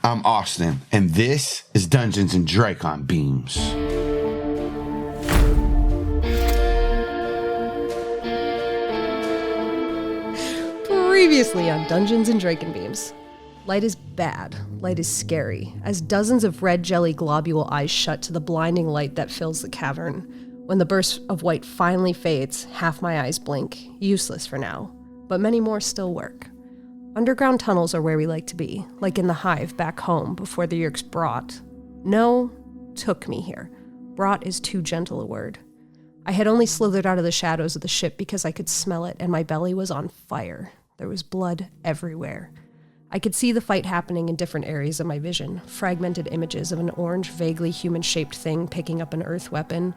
I'm Austin, and this is Dungeons and Dracon Beams. Previously on Dungeons and Dracon Beams. Light is bad. Light is scary, as dozens of red jelly globule eyes shut to the blinding light that fills the cavern. When the burst of white finally fades, half my eyes blink, useless for now, but many more still work. Underground tunnels are where we like to be, like in the hive back home before the Yeerks took me here. Brought is too gentle a word. I had only slithered out of the shadows of the ship because I could smell it and my belly was on fire. There was blood everywhere. I could see the fight happening in different areas of my vision, fragmented images of an orange, vaguely human-shaped thing picking up an earth weapon,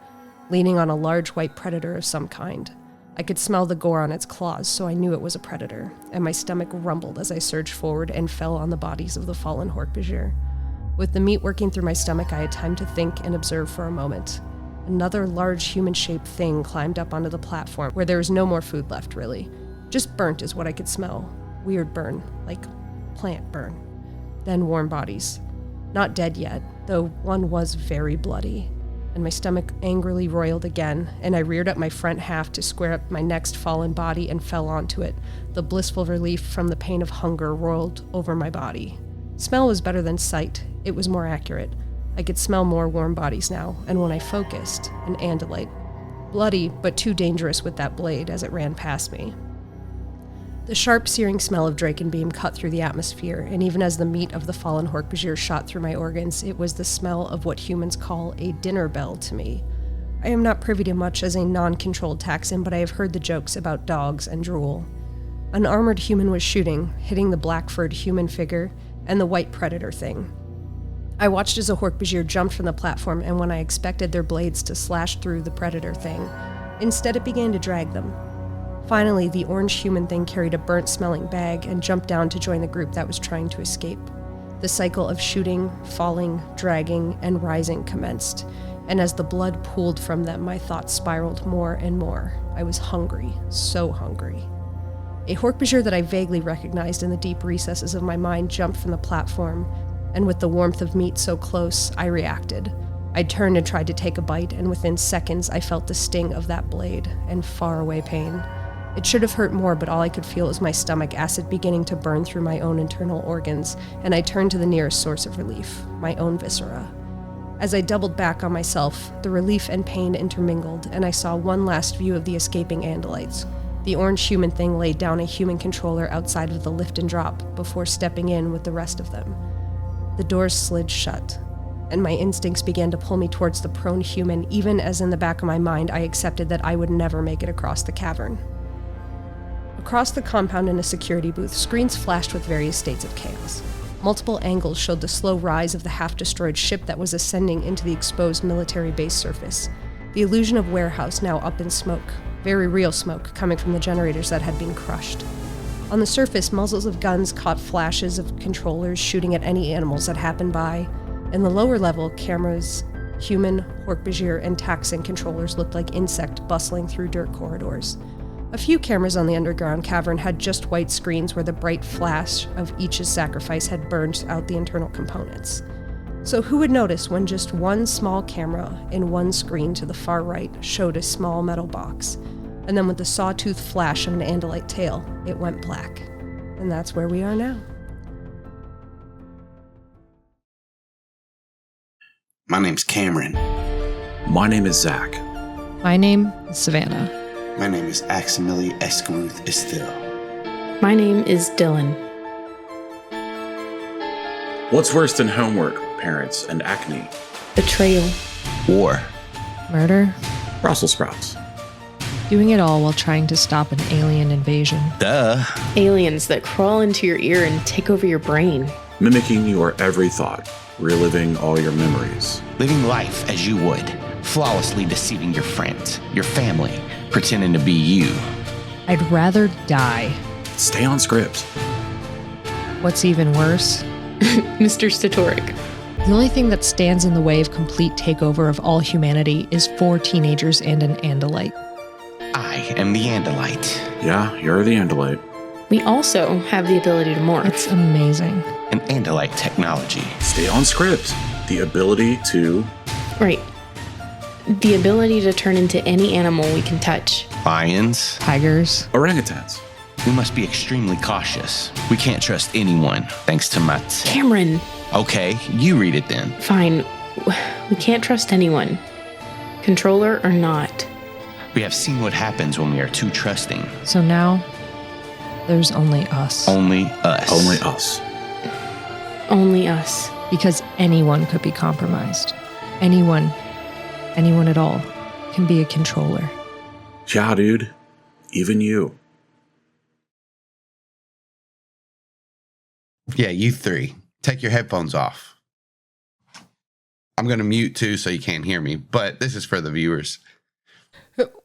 leaning on a large white predator of some kind. I could smell the gore on its claws, so I knew it was a predator, and my stomach rumbled as I surged forward and fell on the bodies of the fallen Hork-Bajir. With the meat working through my stomach, I had time to think and observe for a moment. Another large human-shaped thing climbed up onto the platform, where there was no more food left, really. Just burnt is what I could smell. Weird burn, like plant burn. Then warm bodies. Not dead yet, though one was very bloody. And my stomach angrily roiled again, and I reared up my front half to square up my next fallen body and fell onto it. The blissful relief from the pain of hunger rolled over my body. Smell was better than sight. It was more accurate. I could smell more warm bodies now, and when I focused, an andalite. Bloody, but too dangerous with that blade as it ran past me. The sharp, searing smell of Dracon Beam cut through the atmosphere, and even as the meat of the fallen Hork-Bajir shot through my organs, it was the smell of what humans call a dinner bell to me. I am not privy to much as a non-controlled taxon, but I have heard the jokes about dogs and drool. An armored human was shooting, hitting the black-furred human figure and the white predator thing. I watched as a Hork-Bajir jumped from the platform, and when I expected their blades to slash through the predator thing, instead it began to drag them. Finally, the orange human thing carried a burnt-smelling bag and jumped down to join the group that was trying to escape. The cycle of shooting, falling, dragging, and rising commenced, and as the blood pooled from them, my thoughts spiraled more and more. I was hungry, so hungry. A Hork-Bajir that I vaguely recognized in the deep recesses of my mind jumped from the platform, and with the warmth of meat so close, I reacted. I turned and tried to take a bite, and within seconds I felt the sting of that blade, and faraway pain. It should have hurt more, but all I could feel was my stomach acid beginning to burn through my own internal organs, and I turned to the nearest source of relief, my own viscera. As I doubled back on myself, the relief and pain intermingled, and I saw one last view of the escaping andalites. The orange human thing laid down a human controller outside of the lift and drop before stepping in with the rest of them. The doors slid shut, and my instincts began to pull me towards the prone human, even as in the back of my mind I accepted that I would never make it across the cavern. Across the compound in a security booth, screens flashed with various states of chaos. Multiple angles showed the slow rise of the half-destroyed ship that was ascending into the exposed military base surface. The illusion of warehouse now up in smoke, very real smoke coming from the generators that had been crushed. On the surface, muzzles of guns caught flashes of controllers shooting at any animals that happened by. In the lower level, cameras, human, Hork-Bajir, and taxon controllers looked like insect bustling through dirt corridors. A few cameras on the underground cavern had just white screens where the bright flash of each's sacrifice had burned out the internal components. So who would notice when just one small camera in one screen to the far right showed a small metal box, and then with the sawtooth flash of an andalite tail, it went black. And that's where we are now. My name's Kamren. My name is Zach. My name is Savannah. My name is Aximili Estil. My name is Dylan. What's worse than homework, parents, and acne? Betrayal. War. Murder. Brussels sprouts. Doing it all while trying to stop an alien invasion. Duh. Aliens that crawl into your ear and take over your brain. Mimicking your every thought. Reliving all your memories. Living life as you would. Flawlessly deceiving your friends, your family, pretending to be you. I'd rather die. Stay on script. What's even worse? Mr. Statoric. The only thing that stands in the way of complete takeover of all humanity is 4 teenagers and an andalite. I am the Andalite. Yeah, you're the andalite. We also have the ability to morph. It's amazing. And Andalite technology. Stay on script. The ability to... Right. The ability to turn into any animal we can touch. Lions. Tigers. Orangutans. We must be extremely cautious. We can't trust anyone, thanks to my... Kamren. Okay, you read it then. Fine. We can't trust anyone. Controller or not. We have seen what happens when we are too trusting. So now, there's only us. Only us. Only us. Only us. Because anyone could be compromised. Anyone at all, can be a controller. Yeah, dude. Even you. Yeah, you three. Take your headphones off. I'm going to mute too so you can't hear me, but this is for the viewers.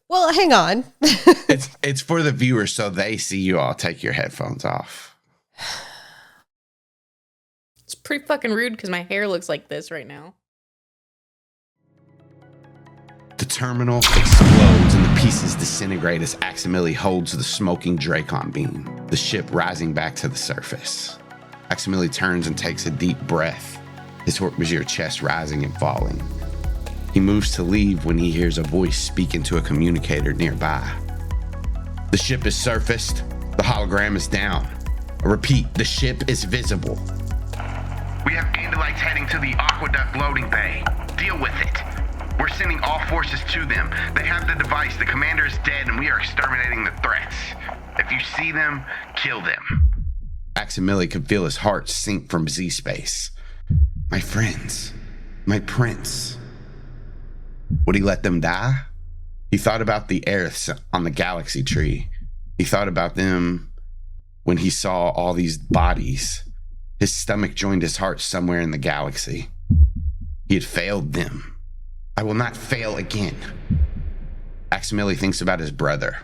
Well, hang on. It's for the viewers so they see you all. Take your headphones off. It's pretty fucking rude because my hair looks like this right now. The terminal explodes and the pieces disintegrate as Aximili holds the smoking Dracon beam, the ship rising back to the surface. Aximili turns and takes a deep breath, his Hork-Bajir chest rising and falling. He moves to leave when he hears a voice speak into a communicator nearby. The ship is surfaced. The hologram is down. I repeat, the ship is visible. We have Andalites heading to the Aqueduct loading bay. Deal with it. We're sending all forces to them. They have the device. The commander is dead, and we are exterminating the threats. If you see them, kill them. Aximili could feel his heart sink from Z-space. My friends. My prince. Would he let them die? He thought about the Aeriths on the galaxy tree. He thought about them when he saw all these bodies. His stomach joined his heart somewhere in the galaxy. He had failed them. I will not fail again. Aximili thinks about his brother,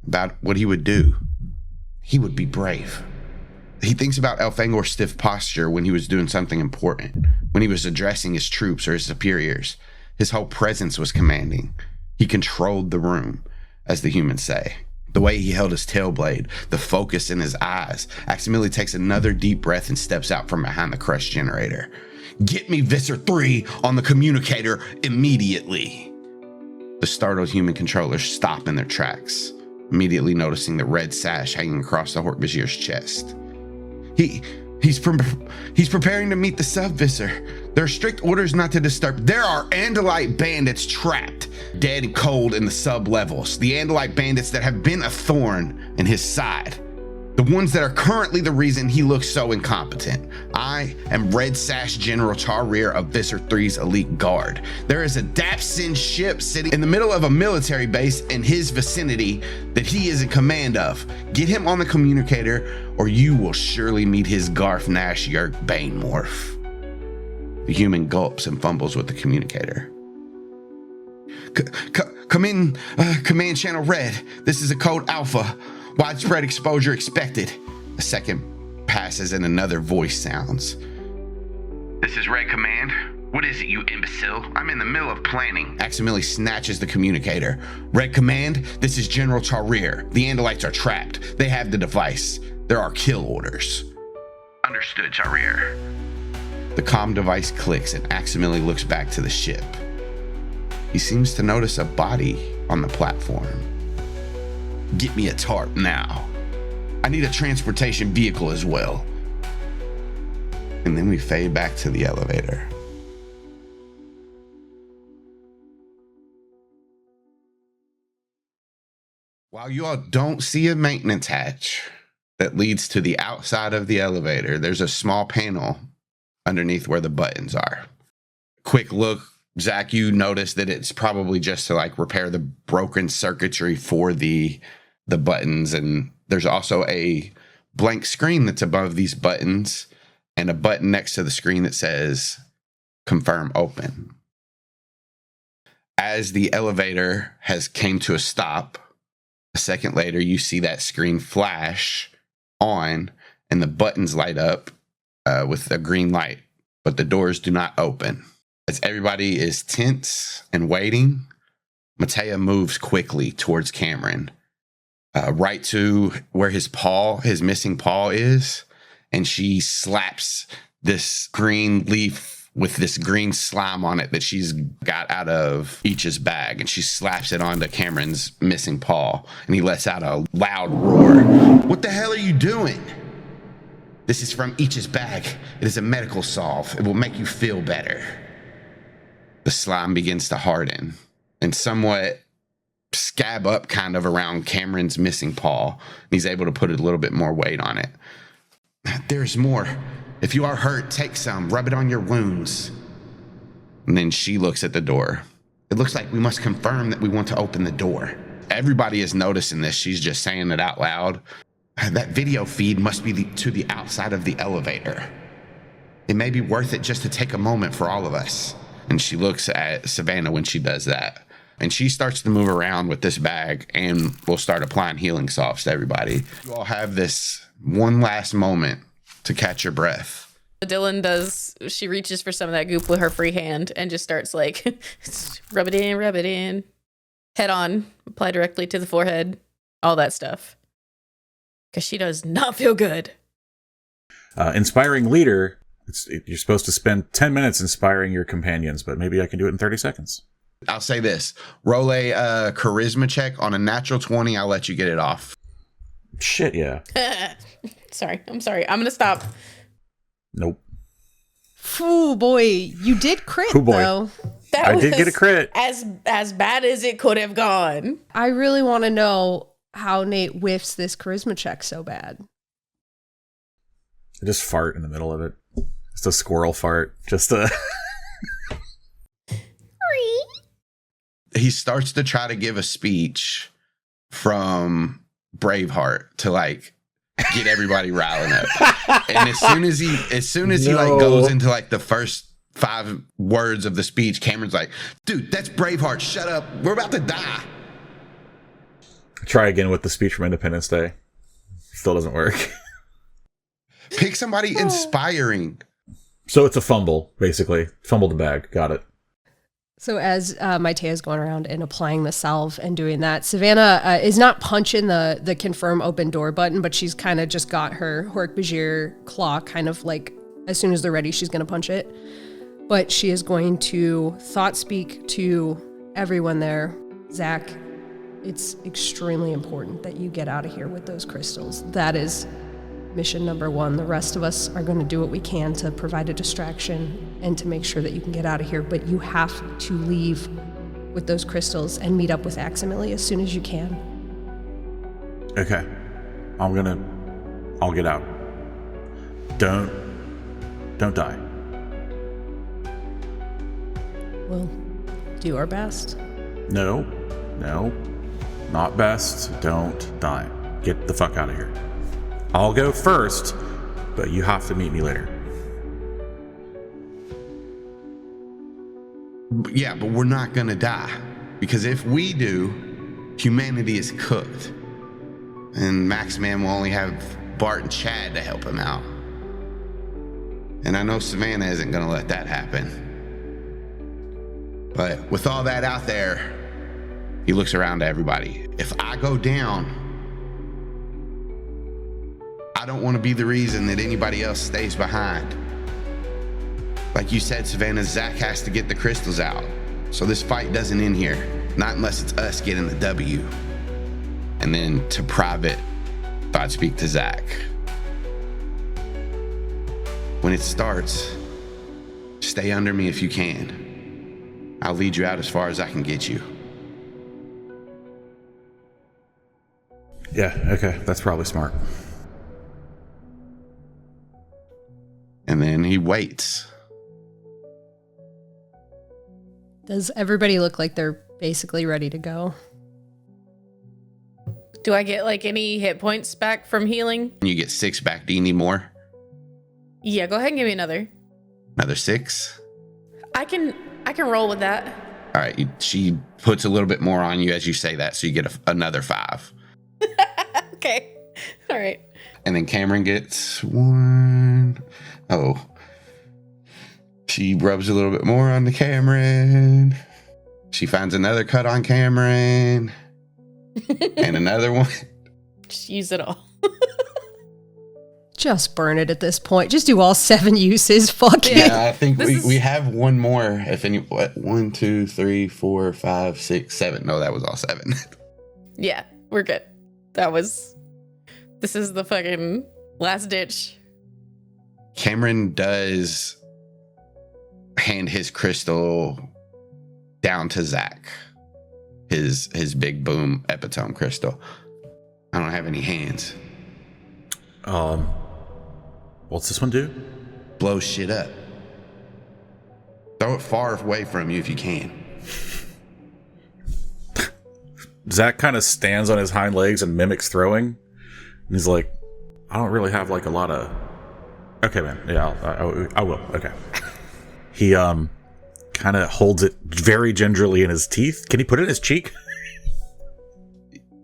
about what he would do. He would be brave. He thinks about Elfangor's stiff posture when he was doing something important, when he was addressing his troops or his superiors. His whole presence was commanding. He controlled the room, as the humans say. The way he held his tail blade, the focus in his eyes. Aximili takes another deep breath and steps out from behind the crushed generator. Get me Visser Three on the communicator immediately. The startled human controllers stop in their tracks, immediately noticing the red sash hanging across the Hork-Bajir's chest. He's preparing to meet the sub-Visser. There are strict orders not to disturb. There are Andalite bandits trapped, dead and cold in the sub-levels. The Andalite bandits that have been a thorn in his side. The ones that are currently the reason he looks so incompetent. I am Red Sash General Tarir of Visser Three's elite guard. There is a Dapsin ship sitting in the middle of a military base in his vicinity that he is in command of. Get him on the communicator or you will surely meet his Garf Nash Yeerk Banemorph. The human gulps and fumbles with the communicator. Come in, Command Channel Red. This is a code Alpha. Widespread exposure expected. A second passes and another voice sounds. This is Red Command. What is it, you imbecile? I'm in the middle of planning. Aximili snatches the communicator. Red Command, this is General Tarir. The Andalites are trapped. They have the device. There are kill orders. Understood, Tarir. The comm device clicks and Aximili looks back to the ship. He seems to notice a body on the platform. Get me a tarp now. I need a transportation vehicle as well. And then we fade back to the elevator. While you all don't see a maintenance hatch that leads to the outside of the elevator, there's a small panel underneath where the buttons are. Quick look, Zach, you notice that it's probably just to like repair the broken circuitry for the buttons, and there's also a blank screen that's above these buttons and a button next to the screen that says confirm open. As the elevator has came to a stop, a second later you see that screen flash on and the buttons light up with a green light, but the doors do not open. As everybody is tense and waiting, Matea moves quickly towards Kamren. right to where his missing paw is. And she slaps this green leaf with this green slime on it that she's got out of Icha's bag. And she slaps it onto Kamren's missing paw. And he lets out a loud roar. What the hell are you doing? This is from Icha's bag. It is a medical salve. It will make you feel better. The slime begins to harden and somewhat scab up kind of around Kamren's missing paw. He's able to put a little bit more weight on it. There's more. If you are hurt, take some. Rub it on your wounds. And then she looks at the door. It looks like we must confirm that we want to open the door. Everybody is noticing this. She's just saying it out loud. That video feed must be to the outside of the elevator. It may be worth it just to take a moment for all of us. And she looks at Savannah when she does that. And she starts to move around with this bag and we'll start applying healing salves to everybody. You all have this one last moment to catch your breath. Dylan she reaches for some of that goop with her free hand and just starts like, rub it in. Head on, apply directly to the forehead, all that stuff. Because she does not feel good. Inspiring leader, you're supposed to spend 10 minutes inspiring your companions, but maybe I can do it in 30 seconds. I'll say this. Roll a charisma check. On a natural 20, I'll let you get it off. Shit, yeah. I'm sorry. I'm going to stop. Nope. Ooh, boy. You did crit, though. I did get a crit. As bad as it could have gone. I really want to know how Nate whiffs this charisma check so bad. I just fart in the middle of it. Just a squirrel fart. Just a... He starts to try to give a speech from Braveheart to like get everybody riling up. And as soon as he like goes into like the first 5 words of the speech, Kamren's like, dude, that's Braveheart. Shut up. We're about to die. Try again with the speech from Independence Day. Still doesn't work. Pick somebody inspiring. So it's a fumble, basically. Fumble the bag. Got it. So as Maitea's going around and applying the salve and doing that, Savannah is not punching the confirm open door button, but she's kind of just got her Hork-Bajir claw kind of like as soon as they're ready, she's going to punch it. But she is going to thought speak to everyone there. Zach, it's extremely important that you get out of here with those crystals. That is mission number 1. The rest of us are going to do what we can to provide a distraction and to make sure that you can get out of here, but you have to leave with those crystals and meet up with Aximili as soon as you can. Okay. I'll get out. Don't die. We'll do our best. No, not best. Don't die. Get the fuck out of here. I'll go first, but you have to meet me later. Yeah, but we're not gonna die. Because if we do, humanity is cooked. And Maxman will only have Bart and Chad to help him out. And I know Savannah isn't gonna let that happen. But with all that out there, he looks around to everybody. If I go down, I don't want to be the reason that anybody else stays behind. Like you said, Savannah, Zach has to get the crystals out. So this fight doesn't end here. Not unless it's us getting the W. And then to private, I'd speak to Zach. When it starts, stay under me if you can. I'll lead you out as far as I can get you. Yeah, okay, that's probably smart. And then he waits. Does everybody look like they're basically ready to go? Do I get like any hit points back from healing? You get 6 back. Do you need more? Yeah, go ahead and give me another. Another 6? I can roll with that. All right, she puts a little bit more on you as you say that, so you get another 5. Okay. All right. And then Kamren gets 1. Oh. She rubs a little bit more on the Kamren. She finds another cut on Kamren. And another one. Just use it all. Just burn it at this point. Just do all 7 uses. Fuck it. Yeah, I think we have one more. If any, what? 1, 2, 3, 4, 5, 6, 7. No, that was all 7. Yeah, we're good. This is the fucking last ditch. Kamren does hand his crystal down to Zach. His big boom epitome crystal. I don't have any hands. What's this one do? Blow shit up. Throw it far away from you if you can. Zach kind of stands on his hind legs and mimics throwing. And he's like, I don't really have like a lot of... Okay, man. Yeah, I will. Okay. He kind of holds it very gingerly in his teeth. Can he put it in his cheek?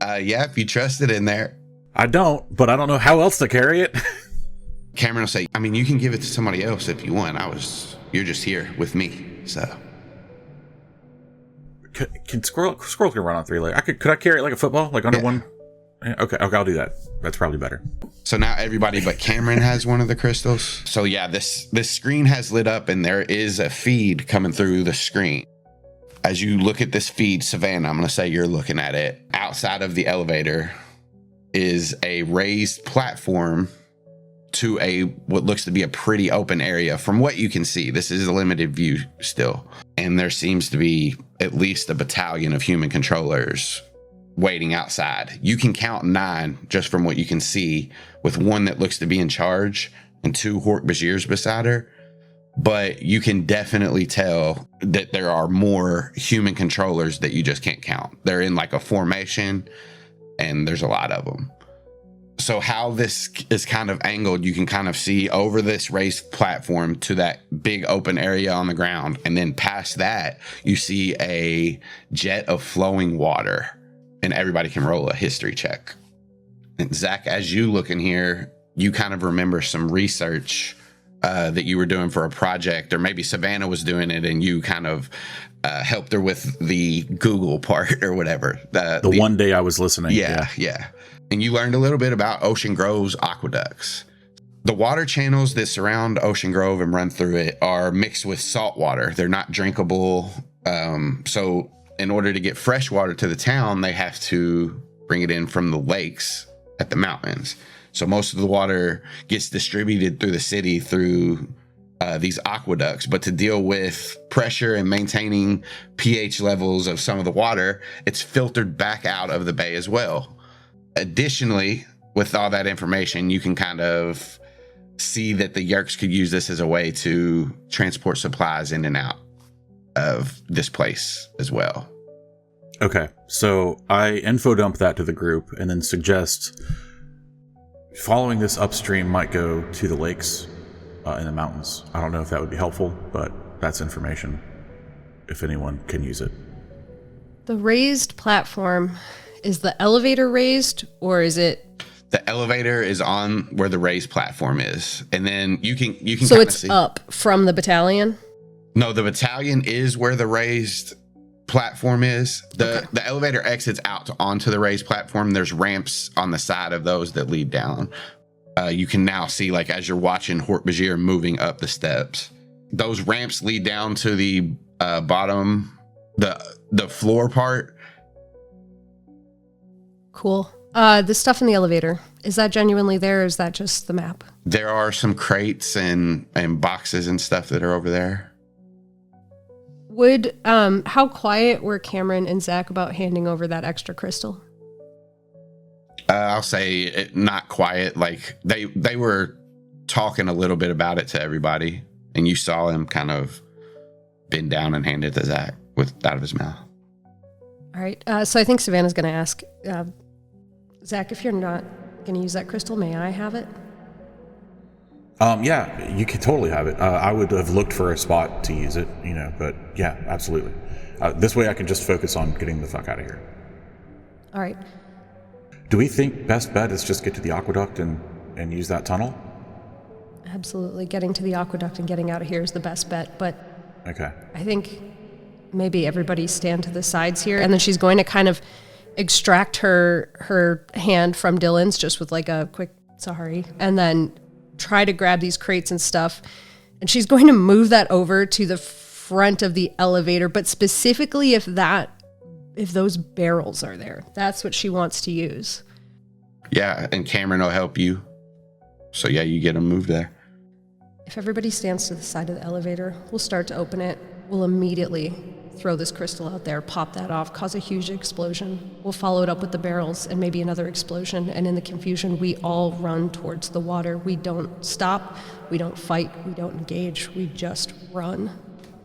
Yeah, if you trust it in there. I don't, but I don't know how else to carry it. Kamren will say, I mean, you can give it to somebody else if you want. You're just here with me, so. Can Squirrel can run on 3 legs? Could I carry it like a football, like under one? Yeah, okay, I'll do that. That's probably better. So now everybody but Kamren has one of the crystals. So yeah, this screen has lit up and there is a feed coming through the screen. As you look at this feed, Savannah, I'm going to say you're looking at it. Outside of the elevator is a raised platform to what looks to be a pretty open area. From what you can see, this is a limited view still. And there seems to be at least a battalion of human controllers waiting outside. You can count 9 just from what you can see, with one that looks to be in charge and 2 Hork-Bajirs beside her. But you can definitely tell that there are more human controllers that you just can't count. They're in like a formation and there's a lot of them. So how this is kind of angled, you can kind of see over this raised platform to that big open area on the ground. And then past that, you see a jet of flowing water. And everybody can roll a history check. And Zach, as you look in here, you kind of remember some research that you were doing for a project, or maybe Savannah was doing it and you kind of helped her with the Google part or whatever. The one day I was listening. Yeah. And you learned a little bit about Ocean Grove's aqueducts. The water channels that surround Ocean Grove and run through it are mixed with salt water. They're not drinkable. So in order to get fresh water to the town, they have to bring it in from the lakes at the mountains. So most of the water gets distributed through the city through these aqueducts. But to deal with pressure and maintaining pH levels of some of the water, it's filtered back out of the bay as well. Additionally, with all that information, you can kind of see that the Yeerks could use this as a way to transport supplies in and out of this place as well. Okay, so I info dump that to the group and then suggest following this upstream might go to the lakes in the mountains. I don't know if that would be helpful, but that's information if anyone can use it. The raised platform, is the elevator raised or is it? The elevator is on where the raised platform is, and then you can so it's see. Up from the battalion. No, the battalion is where the raised platform is. The elevator exits out onto the raised platform. There's ramps on the side of those that lead down. You can now see, like, as you're watching Hork-Bajir moving up the steps, those ramps lead down to the bottom, the floor part. Cool. The stuff in the elevator, is that genuinely there, or is that just the map? There are some crates and boxes and stuff that are over there. Would how quiet were Kamren and Zach about handing over that extra crystal? I'll say not quiet. Like they were talking a little bit about it to everybody, and you saw him kind of bend down and hand it to Zach out of his mouth. All right. So I think Savannah's going to ask Zach, if you're not going to use that crystal, may I have it? Yeah, you can totally have it. I would have looked for a spot to use it, but yeah, absolutely. This way I can just focus on getting the fuck out of here. All right. Do we think best bet is just get to the aqueduct and use that tunnel? Absolutely. Getting to the aqueduct and getting out of here is the best bet, but okay. I think maybe everybody stand to the sides here, and then she's going to kind of extract her hand from Dylan's just with like a quick sorry, and then try to grab these crates and stuff. And she's going to move that over to the front of the elevator, but specifically if those barrels are there. That's what she wants to use. Yeah, and Kamren will help you. So yeah, you get them moved there. If everybody stands to the side of the elevator, we'll start to open it. We'll immediately throw this crystal out there, pop that off, cause a huge explosion. We'll follow it up with the barrels and maybe another explosion. And in the confusion, we all run towards the water. We don't stop. We don't fight. We don't engage. We just run.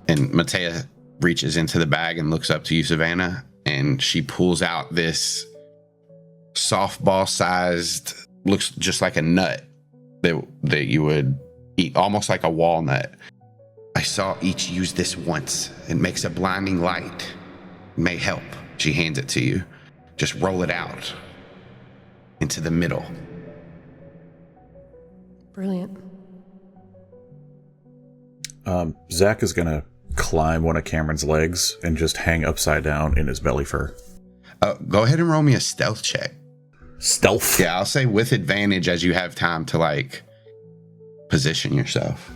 And Matea reaches into the bag and looks up to you, Savannah, and she pulls out this softball-sized, looks just like a nut that you would eat, almost like a walnut. I saw each use this once. It makes a blinding light. It may help. She hands it to you. Just roll it out into the middle. Brilliant. Zach is going to climb one of Kamren's legs and just hang upside down in his belly fur. Go ahead and roll me a stealth check. Stealth? Yeah, I'll say with advantage as you have time to like position yourself.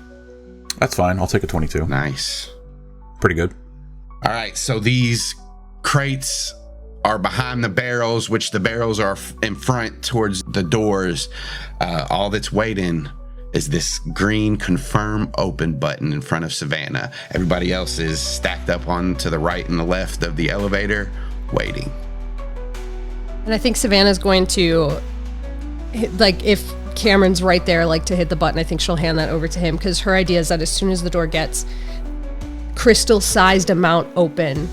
That's fine. I'll take a 22. Nice. Pretty good. All right, so these crates are behind the barrels, which the barrels are in front towards the doors. All that's waiting is this green confirm open button in front of Savannah. Everybody else is stacked up on to the right and the left of the elevator, waiting. And I think Savannah's going to, like, if Kamren's right there, like, to hit the button, I think she'll hand that over to him, because her idea is that as soon as the door gets crystal-sized amount open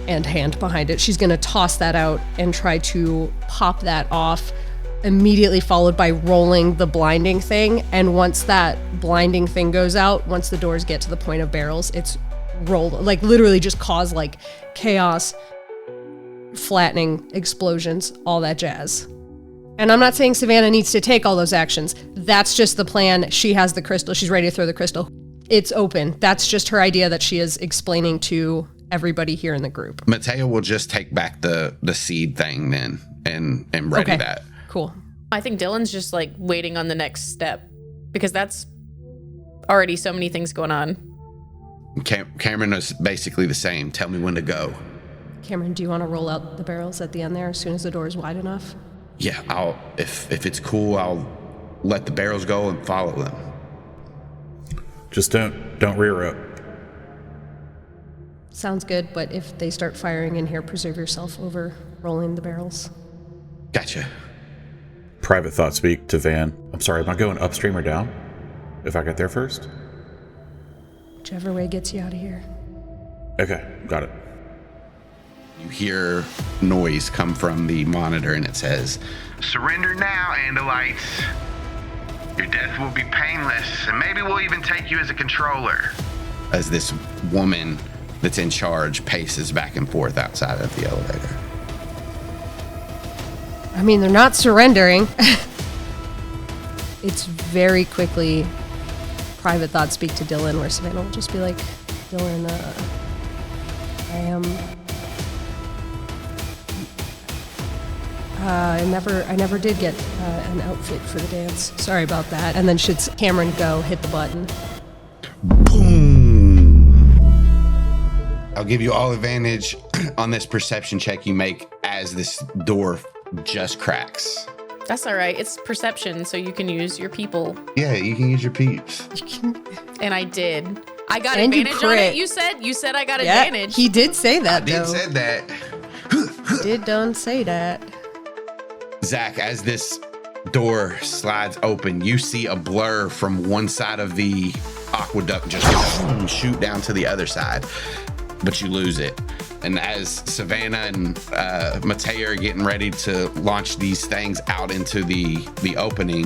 and hand behind it, she's going to toss that out and try to pop that off, immediately followed by rolling the blinding thing. And once that blinding thing goes out, once the doors get to the point of barrels, it's rolled, like literally just cause like chaos, flattening, explosions, all that jazz. And I'm not saying Savannah needs to take all those actions. That's just the plan. She has the crystal. She's ready to throw the crystal. It's open. That's just her idea that she is explaining to everybody here in the group. Matea will just take back the seed thing then and ready that. Cool. I think Dylan's just like waiting on the next step, because that's already so many things going on. Kamren is basically the same. Tell me when to go. Kamren, do you want to roll out the barrels at the end there as soon as the door is wide enough? Yeah, I'll if it's cool, I'll let the barrels go and follow them. Just don't rear up. Sounds good, but if they start firing in here, preserve yourself over rolling the barrels. Gotcha. Private thought speak to Van. I'm sorry, am I going upstream or down? If I got there first? Whichever way gets you out of here. Okay, got it. You hear noise come from the monitor and it says, Surrender now, Andalites. Your death will be painless, and maybe we'll even take you as a controller. as this woman that's in charge paces back and forth outside of the elevator. I mean, they're not surrendering. It's very quickly private thought speak to Dylan, where Savannah will just be like, Dylan, I never did get an outfit for the dance. Sorry about that. And then should Kamren go hit the button? Boom! I'll give you all advantage on this perception check you make as this door just cracks. That's all right. It's perception, so you can use your people. Yeah, you can use your peeps. And I did. I got And you advantage on crit. it. You said I got advantage. He did say that, I did though. said that. He did done say that. Zach, as this door slides open, you see a blur from one side of the aqueduct just shoot down to the other side, but you lose it. And as Savannah and Matea are getting ready to launch these things out into the opening,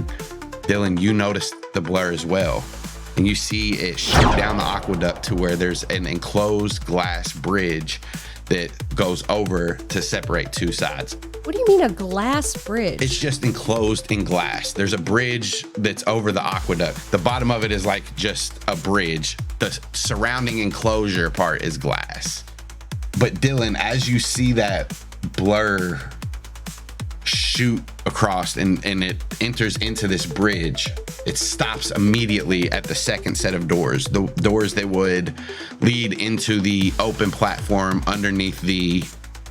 Dylan, you notice the blur as well. And you see it shoot down the aqueduct to where there's an enclosed glass bridge that goes over to separate two sides. What do you mean a glass bridge? It's just enclosed in glass. There's a bridge that's over the aqueduct. The bottom of it is like just a bridge. The surrounding enclosure part is glass. But Dylan, as you see that blur shoot across and it enters into this bridge. It stops immediately at the second set of doors, the doors that would lead into the open platform underneath the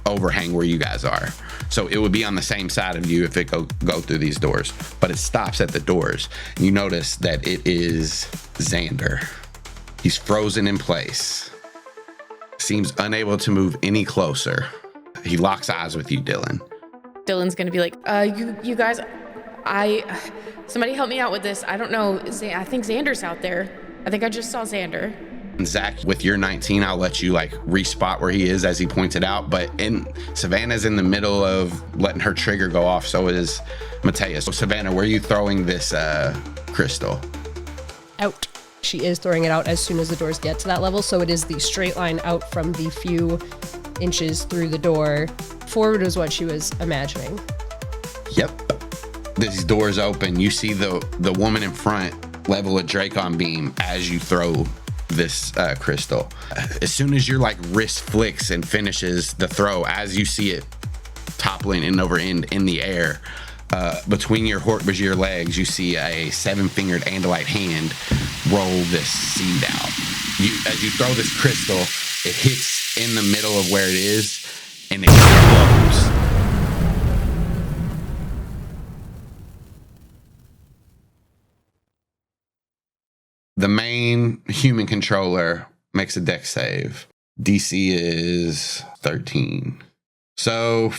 overhang where you guys are. So it would be on the same side of you if it go through these doors, but it stops at the doors. And you notice that it is Xander. He's frozen in place. Seems unable to move any closer. He locks eyes with you, Dylan. Dylan's gonna be like, you guys, somebody help me out with this. I don't know. I think Xander's out there. I think I just saw Xander. And Zach, with your 19, I'll let you like respot where he is as he points it out. But Savannah's in the middle of letting her trigger go off. So is Mateus. So Savannah, where are you throwing this crystal? Out. She is throwing it out as soon as the doors get to that level. So it is the straight line out from the few inches through the door. Forward is what she was imagining. Yep. These doors open. You see the woman in front level a Dracon beam as you throw this crystal. As soon as your like wrist flicks and finishes the throw, as you see it toppling end over end in the air, between your Hork-Bajir legs, you see a 7-fingered Andalite hand roll this seed out. As you throw this crystal, it hits in the middle of where it is and it explodes. The main human controller makes a dex save. DC is 13. So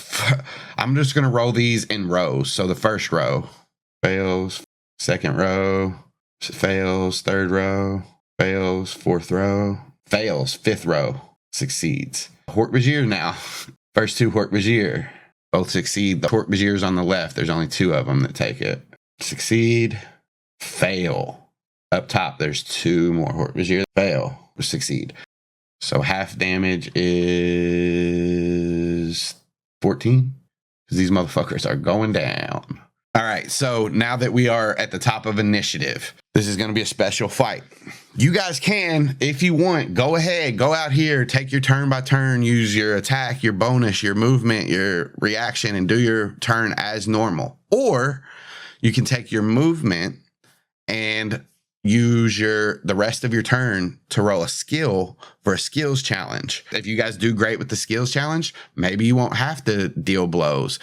I'm just going to roll these in rows. So the first row fails, second row fails, third row fails, fourth row fails, fifth row succeeds. Hork-Bajir now. First two Hork-Bajir both succeed. The Hork-Bajirs on the left, there's only 2 of them that take it. Succeed, fail. Up top, there's 2 more Hork-Bajir. Fail or succeed. So half damage is 14. Because these motherfuckers are going down. All right, so now that we are at the top of initiative, this is going to be a special fight. You guys can, if you want, go ahead, go out here, take your turn by turn, use your attack, your bonus, your movement, your reaction, and do your turn as normal. Or you can take your movement and use the rest of your turn to roll a skill for a skills challenge. If you guys do great with the skills challenge, maybe you won't have to deal blows.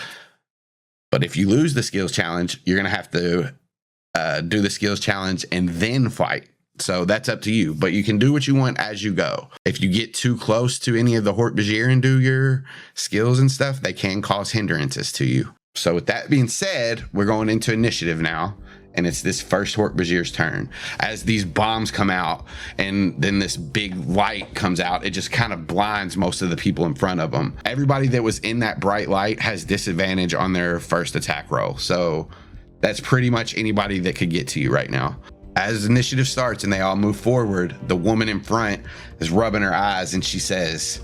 But if you lose the skills challenge, you're going to have to do the skills challenge and then fight. So that's up to you. But you can do what you want as you go. If you get too close to any of the Hork-Bajir and do your skills and stuff, they can cause hindrances to you. So with that being said, we're going into initiative now. And it's this first Hork-Bajir's turn. As these bombs come out and then this big light comes out, it just kind of blinds most of the people in front of them. Everybody that was in that bright light has disadvantage on their first attack roll. So that's pretty much anybody that could get to you right now. As initiative starts and they all move forward, the woman in front is rubbing her eyes and she says,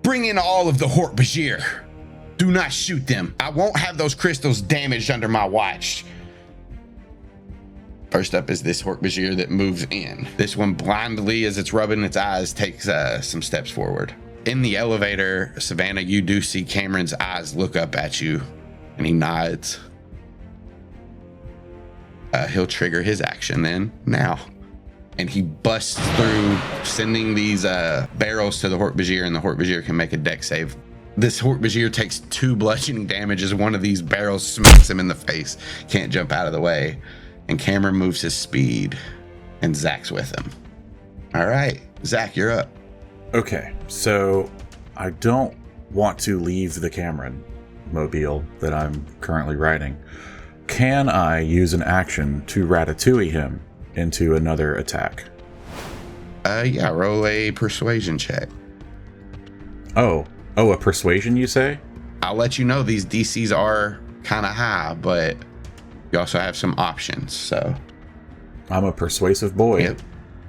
"Bring in all of the Hork-Bajir. Do not shoot them. I won't have those crystals damaged under my watch." First up is this Hork-Bajir that moves in. This one blindly, as it's rubbing its eyes, takes some steps forward. In the elevator, Savannah, you do see Kamren's eyes look up at you, and he nods. He'll trigger his action then, now. And he busts through, sending these barrels to the Hork-Bajir, and the Hork-Bajir can make a dex save. This Hork-Bajir takes 2 bludgeoning damage as one of these barrels smacks him in the face. Can't jump out of the way. And Kamren moves his speed. And Zach's with him. All right, Zach, you're up. Okay, so I don't want to leave the Kamren mobile that I'm currently riding. Can I use an action to ratatouille him into another attack? Yeah, roll a persuasion check. Oh, a persuasion, you say? I'll let you know these DCs are kind of high, but you also have some options, so. I'm a persuasive boy. Yep.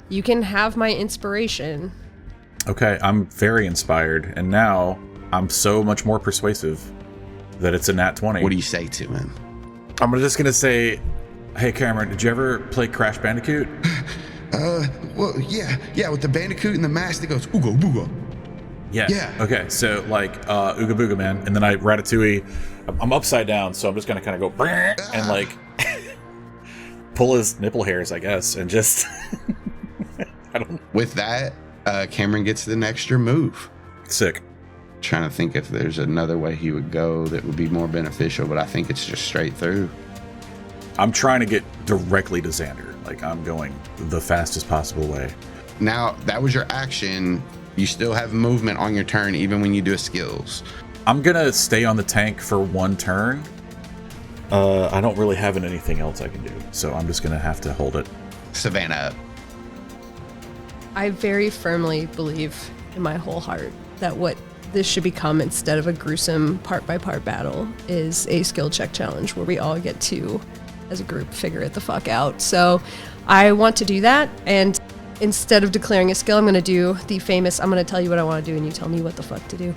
You can have my inspiration. Okay, I'm very inspired, and now I'm so much more persuasive that it's a nat 20. What do you say to him? I'm just gonna say, "Hey Kamren, did you ever play Crash Bandicoot?" Well, yeah, with the Bandicoot and the mask that goes ooga booga. Yeah. Yeah. Okay. So like Ooga Booga Man, and then I Ratatouille. I'm upside down, so I'm just gonna kind of go "Brr," and like pull his nipple hairs, I guess, and just I don't. With that, Kamren gets the extra move. Sick. Trying to think if there's another way he would go that would be more beneficial, but I think it's just straight through. I'm trying to get directly to Xander. Like I'm going the fastest possible way. Now, that was your action. You still have movement on your turn, even when you do skills. I'm gonna stay on the tank for one turn. I don't really have anything else I can do, so I'm just gonna have to hold it. Savannah up. I very firmly believe in my whole heart that what this should become, instead of a gruesome part-by-part battle, is a skill check challenge where we all get to, as a group, figure it the fuck out. So I want to do that, and instead of declaring a skill, I'm going to do the famous, I'm going to tell you what I want to do and you tell me what the fuck to do.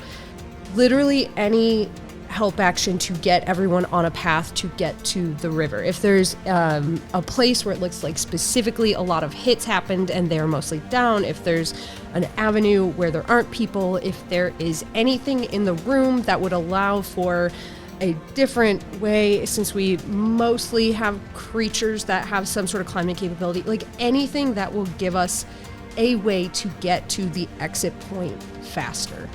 Literally any help action to get everyone on a path to get to the river. If there's a place where it looks like specifically a lot of hits happened and they're mostly down, if there's an avenue where there aren't people, if there is anything in the room that would allow for a different way, since we mostly have creatures that have some sort of climbing capability, like anything that will give us a way to get to the exit point faster.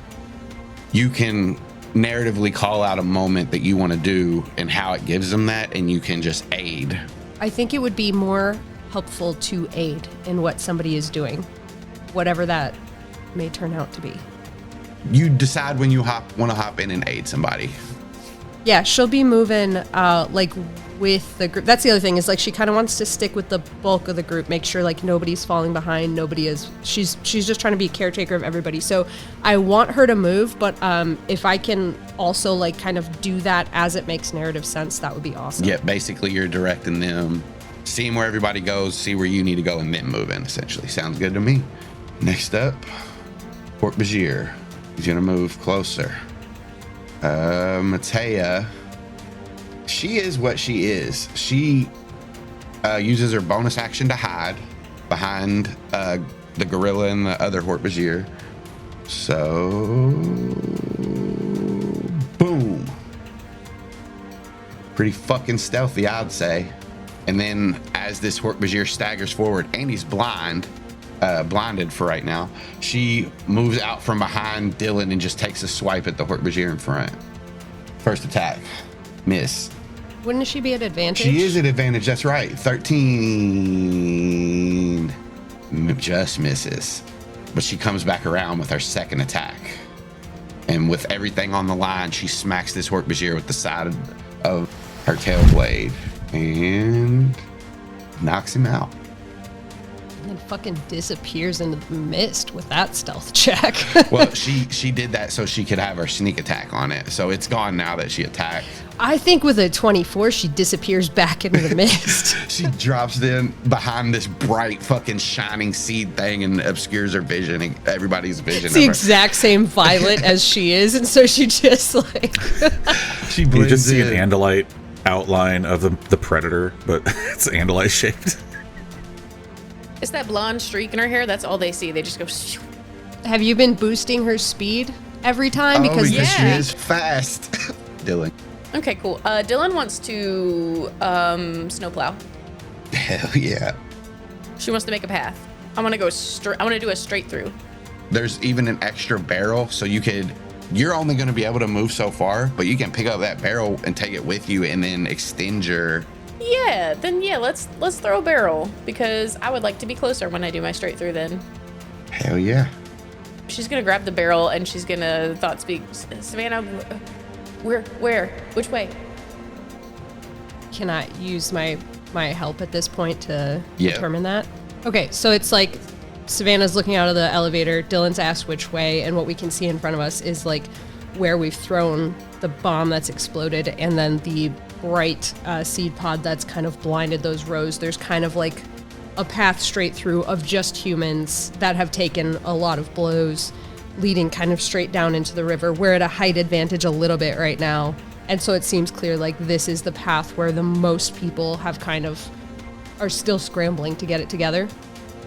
You can narratively call out a moment that you want to do and how it gives them that, and you can just aid. I think it would be more helpful to aid in what somebody is doing, whatever that may turn out to be. You decide when you want to hop in and aid somebody. Yeah, she'll be moving like with the group. That's the other thing, is like she kind of wants to stick with the bulk of the group, make sure like nobody's falling behind, nobody is. She's just trying to be a caretaker of everybody. So I want her to move, but if I can also like kind of do that as it makes narrative sense, that would be awesome. Yeah, basically you're directing them, seeing where everybody goes, see where you need to go, and then move in, essentially. Sounds good to me. Next up, Port Bajir. He's gonna move closer. Matea, she is what she is. She uses her bonus action to hide behind the gorilla and the other Hort Bajir. So, boom. Pretty fucking stealthy, I'd say. And then as this Hort Bajir staggers forward, and he's blinded for right now, she moves out from behind Dylan and just takes a swipe at the Hort Bajir in front. First attack, miss. Wouldn't she be at advantage? She is at advantage, that's right. 13 just misses. But she comes back around with her second attack. And with everything on the line, she smacks this Hort Bajir with the side of her tail blade and knocks him out. And then fucking disappears into the mist with that stealth check. Well, she did that so she could have her sneak attack on it. So it's gone now that she attacked. I think with a 24, she disappears back into the mist. She drops in behind this bright fucking shining seed thing and obscures her vision and everybody's vision. It's the exact same violet as she is, and so she just like she blends You just see in. an Andalite outline of the predator, but it's Andalite shaped. It's that blonde streak in her hair. That's all they see. They just go. Shoo. Have you been boosting her speed every time? Because she Yeah. is fast. Dylan. Okay, cool. Dylan wants to snowplow. Hell yeah. She wants to make a path. I'm gonna go straight. I'm gonna do a straight through. There's even an extra barrel, so you're only going to be able to move so far, but you can pick up that barrel and take it with you and then extend your... Yeah, then yeah, let's throw a barrel, because I would like to be closer when I do my straight through then. Hell yeah. She's gonna grab the barrel and she's gonna thought speak. Savannah, where? Which way? can I use my help at this point to Yeah. determine that? Okay, so it's like Savannah's looking out of the elevator, Dylan's asked which way, and what we can see in front of us is like where we've thrown the bomb that's exploded, and then the bright seed pod that's kind of blinded those rows. There's kind of like a path straight through of just humans that have taken a lot of blows, leading kind of straight down into the river. We're at a height advantage a little bit right now, and so it seems clear like this is the path where the most people have kind of are still scrambling to get it together.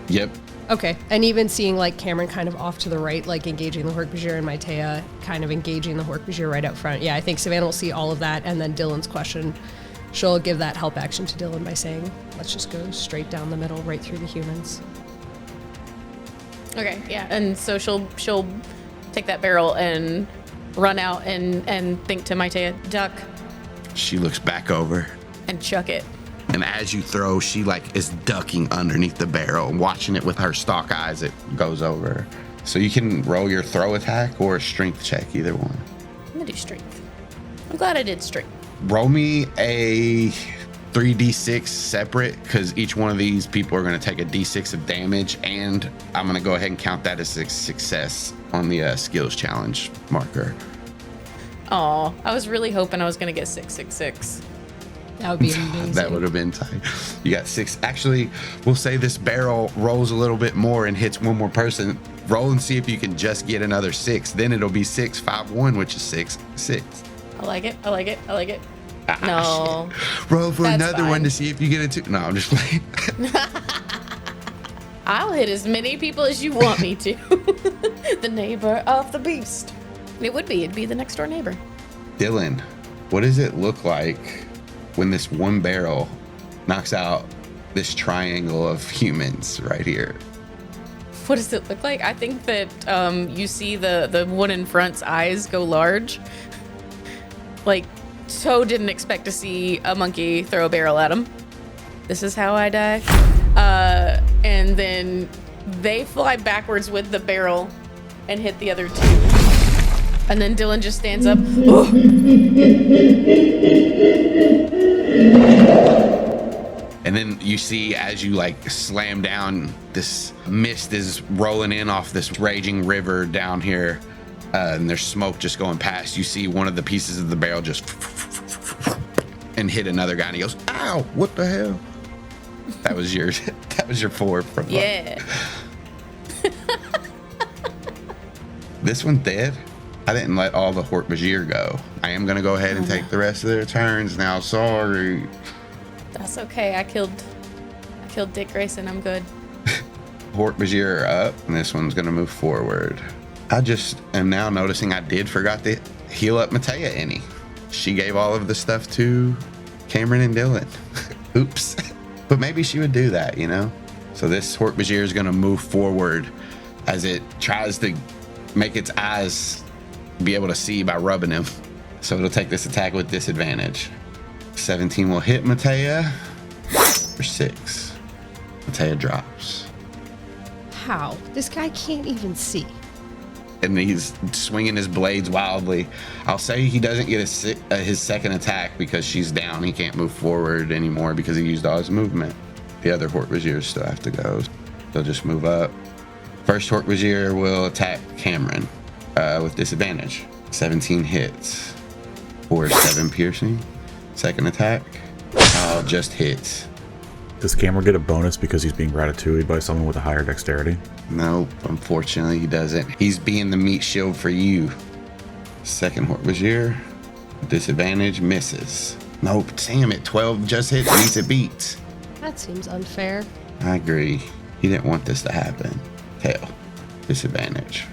Yep. Okay, and even seeing like Kamren kind of off to the right, like engaging the Hork-Bajir, and Maitea kind of engaging the Hork-Bajir right out front. Yeah, I think Savannah will see all of that, and then Dylan's question, she'll give that help action to Dylan by saying, let's just go straight down the middle, right through the humans. Okay, yeah, and so she'll take that barrel and run out and think to Maitea, duck, She looks back over, and chuck it. and as you throw, she like is ducking underneath the barrel, watching it with her stalk eyes. It goes over. So you can roll your throw attack or a strength check, either one. I'm gonna do strength. I'm glad I did strength. Roll me a 3d6 separate, because each one of these people are going to take a d6 of damage, and I'm going to go ahead and count that as a success on the skills challenge marker. Aw, I was really hoping I was gonna get 666. That would be amazing. That would have been tight. You got 6. Actually, we'll say this barrel rolls a little bit more and hits one more person. Roll and see if you can just get another 6. Then it'll be 6, 5, 1, which is 6, 6. I like it. I like it. I like it. Ah, No. shit. Roll for That's another one fine. to see if you get a 2. No, I'm just playing. I'll hit as many people as you want me to. The neighbor of the beast. It'd be the next door neighbor. Dylan, what does it look like when this one barrel knocks out this triangle of humans right here? What does it look like? I think that you see the one in front's eyes go large. Like, so didn't expect to see a monkey throw a barrel at him. This is how I die. And then they fly backwards with the barrel and hit the other two. And then Dylan just stands up. Oh. And then you see as you like slam down, this mist is rolling in off this raging river down here. And there's smoke just going past. You see one of the pieces of the barrel just and hit another guy, and he goes, "Ow! What the hell?" That was your 4 from Yeah. This one dead. I didn't let all the Hork-Bajir go. I am gonna go ahead and take the rest of their turns now. Sorry. That's okay. I killed Dick Grayson. I'm good. Hork-Bajir are up, and this one's gonna move forward. I just am now noticing I forgot to heal up Maitea any. She gave all of the stuff to Kamren and Dylan. Oops. But maybe she would do that, you know? So this Hork-Bajir is gonna move forward as it tries to make its eyes be able to see by rubbing him. So it'll take this attack with disadvantage. 17 will hit Maitea for 6. Maitea drops. How? This guy can't even see. And he's swinging his blades wildly. I'll say he doesn't get his second attack because she's down. He can't move forward anymore because he used all his movement. The other Hork-Bajirs still have to go. They'll just move up. First Hork-Bajir will attack Kamren with disadvantage. 17 hits for 7 piercing. Second attack, just hits. Does Kamren get a bonus because he's being ratatouilled by someone with a higher dexterity? No, unfortunately he doesn't. He's being the meat shield for you. Second Hork-Bajir, disadvantage, misses. Nope, damn it, 12 just hits, beats it beats. That seems unfair. I agree. He didn't want this to happen. Tail, disadvantage.